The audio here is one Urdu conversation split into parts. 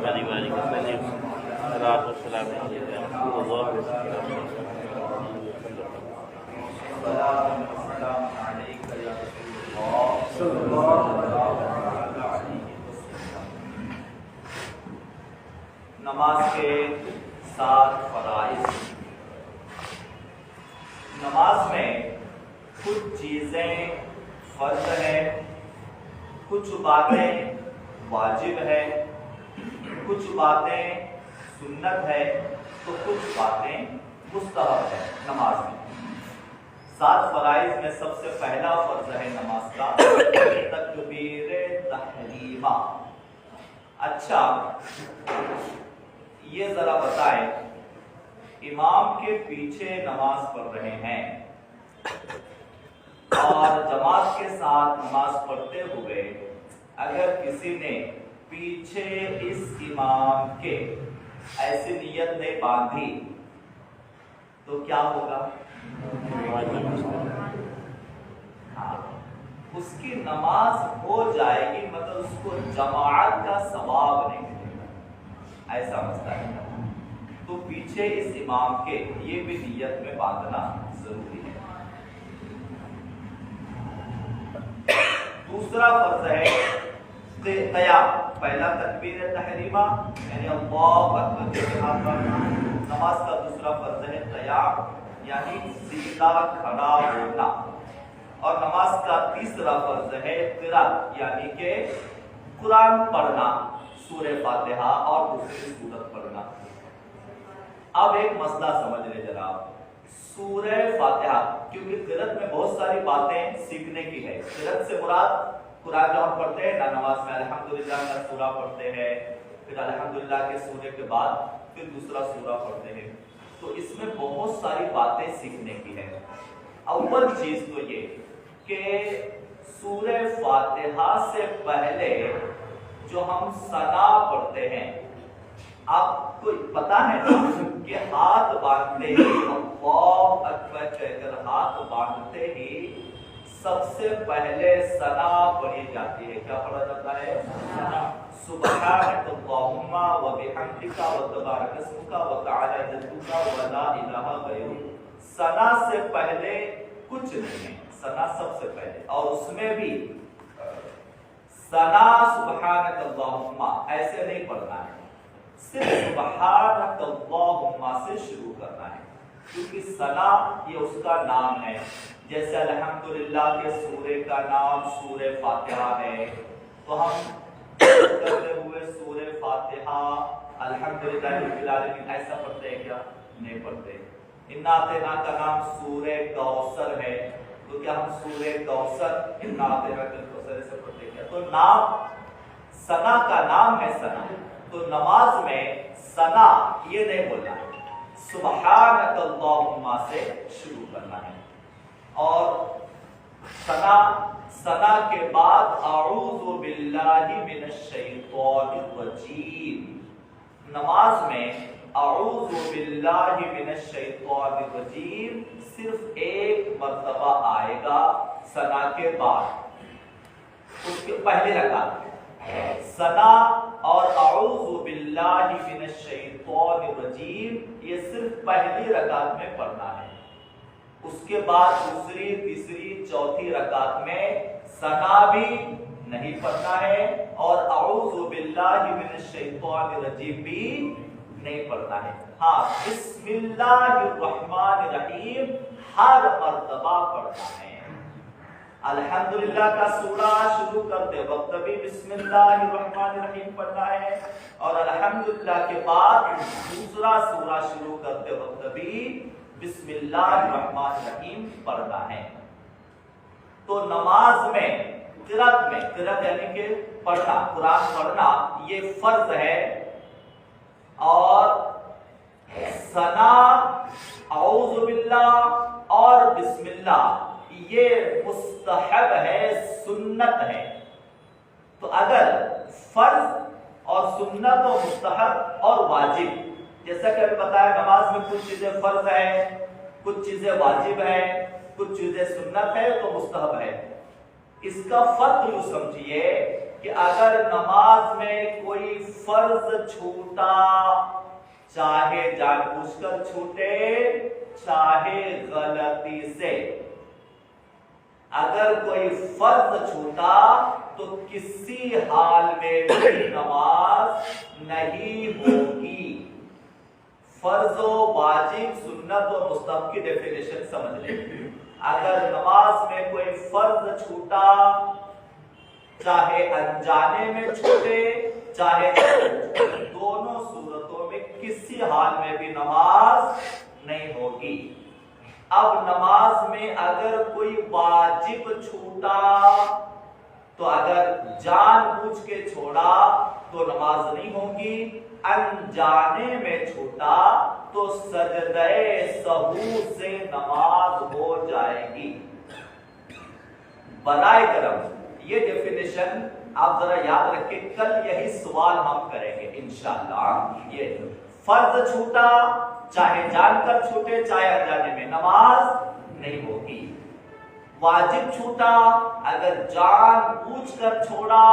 عليه وآله وسلم الصلاة والسلام عليك يا رسول الله نماز کے 7 فرائض۔ نماز میں کچھ چیزیں فرض ہیں، کچھ باتیں واجب ہے، کچھ باتیں سنت ہے تو کچھ باتیں مستحب ہے۔ نماز میں 7 فرائض میں سب سے پہلا فرض ہے نماز کا تکبیر تحریمہ۔ اچھا یہ ذرا بتائیں، امام کے پیچھے نماز پڑھ رہے ہیں اور جماعت کے ساتھ نماز پڑھتے ہوئے اگر کسی نے پیچھے اس امام کے ایسی نیت نہیں باندھی تو کیا ہوگا؟ ہاں، اس کی نماز ہو جائے گی، مطلب اس کو جماعت کا ثواب نہیں ملے گا، ایسا مسئلہ ہے۔ تو پیچھے اس امام کے یہ بھی نیت میں باندھنا ضروری ہے۔ دوسرا فرض ہے قیام۔ پہلا تکبیر تحریمہ یعنی اللہ اکبر کے ہاتھ باندھنا۔ نماز کا دوسرا فرض ہے قیام یعنی سیدھا کھڑا ہونا، اور نماز کا تیسرا فرض ہے قرأت یعنی کہ قرآن پڑھنا، سورہ فاتحہ اور دوسری سورت پڑھنا۔ اب ایک مسئلہ سمجھ لیں جناب، سورہ فاتحہ کیونکہ قرأت میں بہت ساری باتیں سیکھنے کی ہے۔ قرأت سے مراد قرآن جو ہم پڑھتے ہیں نا نماز میں الحمدللہ کا سورہ پڑھتے ہیں، پھر الحمدللہ کے سورے کے بعد پھر دوسرا سورہ پڑھتے ہیں، تو اس میں بہت ساری باتیں سیکھنے کی ہے۔ اول چیز تو یہ کہ سورہ فاتحہ سے پہلے جو ہم ثنا پڑھتے ہیں، آپ کو پتا ہے کہ ہاتھ باندھتے ہی اللہ اکبر کہہ کر ہاتھ باندھتے ہی سب سے پہلے ثنا پڑھی جاتی ہے۔ کیا پڑھا جاتا ہے؟ سبحانک اللہم و بحمدک و تبارک اسمک و تعالی جدک و لا الہ غیرک۔ ثنا سے پہلے کچھ نہیں ہے، ثنا سب سے پہلے، اور اس میں بھی ثنا سبحانک اللہم ایسے نہیں پڑھنا ہے، صرف سبحانک اللہم سے شروع کرنا ہے، کیونکہ ثنا یہ اس کا نام ہے۔ جیسے الحمدللہ کے سورے کا نام سورہ فاتحہ ہے، تو ہم کرتے ہوئے سورہ فاتحہ الحمدللہ رب العالمین ایسا پڑھتے ہیں کیا؟ نہیں پڑھتے۔ انا اعطیناک کا نام سورہ کوثر ہے، تو کیا ہم سورہ کوثر انا اعطیناک الکوثر سے پڑھتے ہیں کیا؟ تو نام ثنا کا نام ہے ثنا، تو نماز میں ثنا یہ نہیں بولنا ہے، سبحانک اللہم سے شروع کرنا ہے۔ اور ثنا کے بعد اعوذ باللہ من الشیطان الرجیم۔ نماز میں اعوذ باللہ من الشیطان الرجیم صرف ایک مرتبہ آئے گا ثنا کے بعد، اس کے پہلے رکعت میں ثنا اور اعوذ باللہ من الشیطان الرجیم یہ صرف پہلی رکعت میں پڑھنا ہے۔ اس کے بعد دوسری، تیسری، چوتھی رکعت میں ثنا بھی نہیں پڑھنا ہے اور اعوذ باللہ من الشیطان الرجیم بھی نہیں پڑھنا ہے۔ ہاں، بسم اللہ الرحمن الرحیم ہر مرتبہ پڑھنا ہے۔ الحمدللہ کا سورہ شروع کرتے وقت بھی بسم اللہ الرحمن الرحیم پڑھنا ہے، اور الحمدللہ کے بعد دوسرا سورہ شروع کرتے وقت بھی بسم اللہ الرحمن الرحیم پڑھنا ہے۔ تو نماز میں قرأت یعنی کہ پڑھنا، قرآن پڑھنا یہ فرض ہے، اور ثنا، اعوذ باللہ اور بسم اللہ یہ مستحب ہے، سنت ہے۔ تو اگر فرض اور سنت و مستحب اور واجب، جیسا کہ ابھی بتایا نماز میں کچھ چیزیں فرض ہیں، کچھ چیزیں واجب ہیں، کچھ چیزیں سنت ہے تو مستحب ہے۔ اس کا فرق یوں سمجھیے کہ اگر نماز میں کوئی فرض چھوٹا، چاہے جان بوجھ کر چھوٹے چاہے غلطی سے، اگر کوئی فرض چھوٹا تو کسی حال میں بھی نماز نہیں ہوگی۔ فرض و واجب، سنت و مستحب کی ڈیفینیشن سمجھ لیں۔ اگر نماز میں کوئی فرض چھوٹا، چاہے انجانے میں چھوٹے چاہے دونوں صورتوں میں کسی حال میں بھی نماز نہیں ہوگی۔ اب نماز میں اگر کوئی واجب چھوٹا تو اگر جان بوجھ کے چھوڑا تو نماز نہیں ہوگی، انجانے میں چھوٹا تو سجدہ سہو سے نماز ہو جائے گی۔ برائے کرم یہ ڈیفینیشن آپ ذرا یاد رکھیں، کل یہی سوال ہم کریں گے انشاءاللہ۔ یہ فرض چھوٹا، چاہے جان کر چھوٹے چاہے انجانے میں، نماز نہیں ہوگی۔ واجب چھوٹا، اگر جان بوجھ کر چھوڑا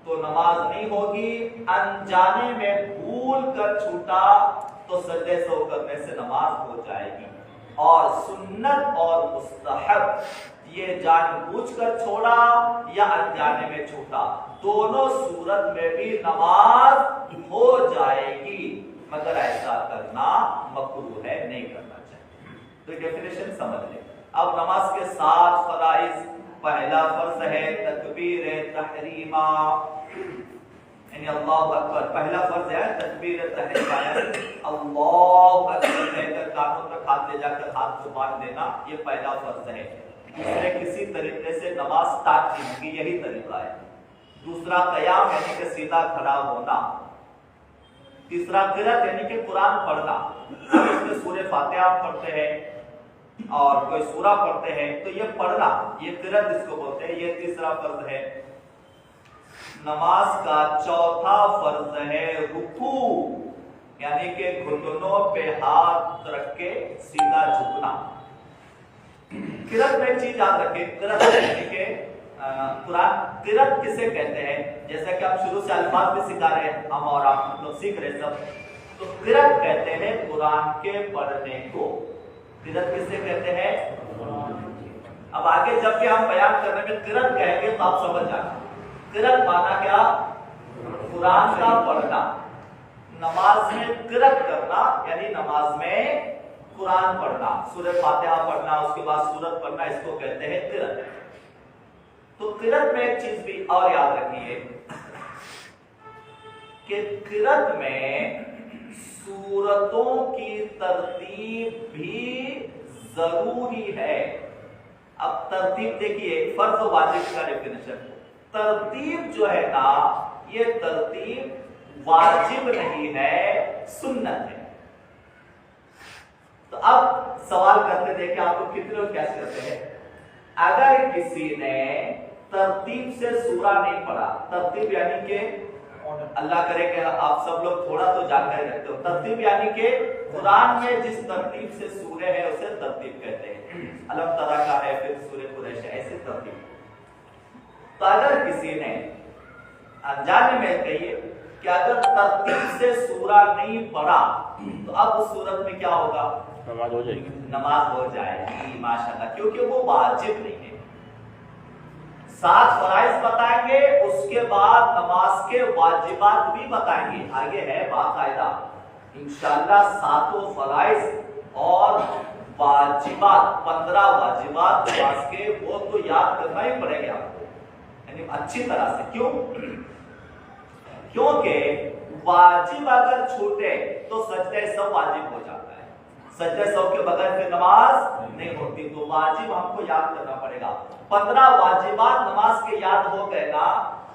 تو نماز نہیں ہوگی، انجانے میں بھول کر چھوٹا تو سجدہ سہو کرنے سے نماز ہو جائے گی۔ اور سنت اور مستحب یہ جان بوجھ کر چھوڑا یا انجانے میں چھوٹا، دونوں صورت میں بھی نماز ہو جائے گی، مگر ایسا کرنا مکروہ ہے، نہیں کرنا چاہیے۔ تو ڈیفینیشن سمجھ لیں۔ اب نماز کے 7 فرائض، پہلا فرض ہے تکبیر تحریمہ، یعنی اللہ اکبر، پہلا فرض ہے تکبیر تحریمہ، اللہ اکبر کہہ کر کانوں تک ہاتھ لے جا کر ہاتھ کو باندھ دینا، یہ پہلا فرض ہے۔ دوسرے کسی طریقے سے نماز سٹارٹ نہیں ہوگی، یہی طریقہ ہے۔ دوسرا قیام یعنی کہ سیدھا کھڑا ہونا۔ تیسرا قرأت یعنی کہ قرآن پڑھنا، ہم اس میں سورہ فاتحہ پڑھتے ہیں اور کوئی سورہ پڑھتے ہیں تو یہ پڑھنا، یہ قرأت جس کو بولتے ہیں، یہ تیسرا فرض ہے۔ نماز کا چوتھا فرض ہے رکوع، یعنی کہ گھٹنوں پہ ہاتھ رکھ کے سیدھا جھکنا۔ قرأت میں ایک چیز یاد رکھیں، قرأت یعنی کہ قرآن، قرأت کسے کہتے ہیں؟ جیسا کہ ہم شروع سے الفاظ بھی سکھا رہے ہیں، ہم اور آپ مطلب سیکھ رہے سب، تو قرأت کہتے ہیں قرآن کے پڑھنے کو۔ قرأت کسے کہتے ہیں؟ اب آگے جب کہ ہم بیان کرنے میں قرأت کہیں گے تو آپ سمجھ جائیں۔ قرأت مانا کیا؟ قرآن کا پڑھنا۔ نماز میں قرأت کرنا یعنی نماز میں قرآن پڑھنا، سورہ فاتحہ پڑھنا، اس کے بعد سورت پڑھنا، اس کو کہتے ہیں قرأت۔ تو قرأت میں ایک چیز بھی اور یاد رکھیے کہ قرأت میں سورتوں کی ترتیب بھی ضروری ہے۔ اب ترتیب دیکھیے، فرض و واجب کا ڈیفینیشن، ترتیب جو ہے نا، یہ ترتیب واجب نہیں ہے، سنت ہے۔ تو اب سوال کرتے دیکھیں آپ لوگ کتنے لوگ کیسے کرتے ہیں؟ اگر کسی نے ترتیب سے سورہ نہیں پڑھا، ترتیب یعنی کہ اللہ کرے کہ آپ سب لوگ تھوڑا تو جانکاری رکھتے ہو، ترتیب یعنی کہ قرآن میں جس ترتیب سے سورہ ہے اسے ترتیب کہتے ہیں، علم ترا کا ہے، پھر سورہ قریش ہے، ایسے ترتیب۔ تو اگر کسی نے انجانے میں کہیے کہ اگر ترتیب سے سورہ نہیں پڑھا تو اب اس صورت میں کیا ہوگا؟ نماز ہو جائے گی، نماز ہو جائے گی ماشاءاللہ، کیونکہ وہ واجب نہیں ہے۔ 7 فرائض بتائیں گے، اس کے بعد نماز کے واجبات بھی بتائیں گے، آگے ہے باقاعدہ انشاءاللہ 7 فرائض اور واجبات، 15 واجبات نماز کے، وہ تو یاد کرنا ہی پڑے گا آپ کو، یعنی اچھی طرح سے۔ کیوں؟ کیونکہ واجب اگر چھوٹے تو سجدہ سہو واجب ہو جاتا ہے، سجدہ سہو کے بغیر پھر نماز نہیں ہوتی، تو واجب ہم کو یاد کرنا پڑے گا۔ 15 واجبات نماز کے یاد ہو گئے نا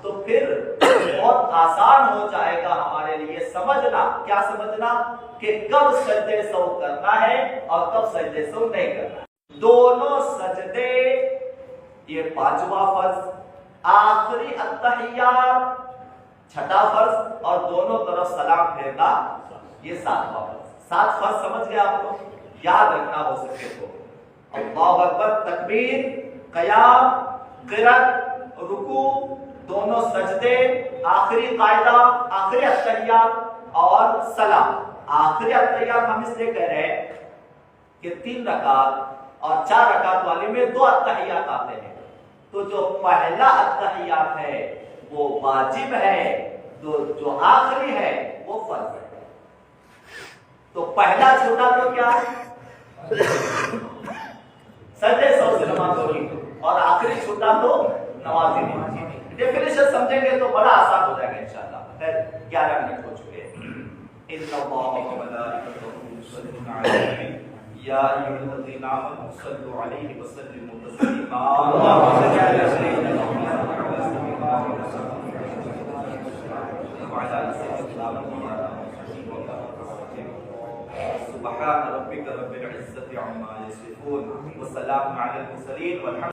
تو پھر بہت آسان ہو جائے گا ہمارے لیے سمجھنا، کیا سمجھنا؟ کہ کب سجدہ سہو کرنا ہے اور کب سجدہ سہو نہیں کرنا۔ دونوں سجدے، یہ 5واں فرض، آخری التحیات 6واں فرض، اور دونوں طرف سلام پھیرنا یہ 7واں فرض۔ 7 فرض سمجھ گئے آپ کو؟ یاد رکھنا ہو سکے تو اللہ اکبر، تکبیر، قیام، قرأت، رکوع، دونوں سجدے، آخری قاعدہ، آخری اتحیات اور سلام۔ آخری اتحیات ہم اس لیے کہہ رہے ہیں کہ 3 رکعت اور 4 رکعت والے میں 2 اتحیات آتے ہیں، تو جو پہلا اتحیات ہے وہ واجب ہے، جو آخری ہے وہ فرض ہے۔ تو پہلا چھوٹا تو کیا ہے؟ سجدے سو سے نماز ہوگی، اور آخری چھوٹا تو نماز ہی نہیں۔ ڈیفینیشن سمجھیں گے تو بڑا آسان ہو جائے گا انشاءاللہ۔ خیر 11 منٹ ہو چکے ہیں۔ ان اللہ وملائکتہ یصلون علی النبی یا ایھا الذین آمنوا صلوا علیہ وسلموا تسلیما۔ اللهم صل علی سیدنا محمد وعلى آل سيدنا محمد سبحان ربك رب العزة عما يصفون وسلام على المرسلين والحمد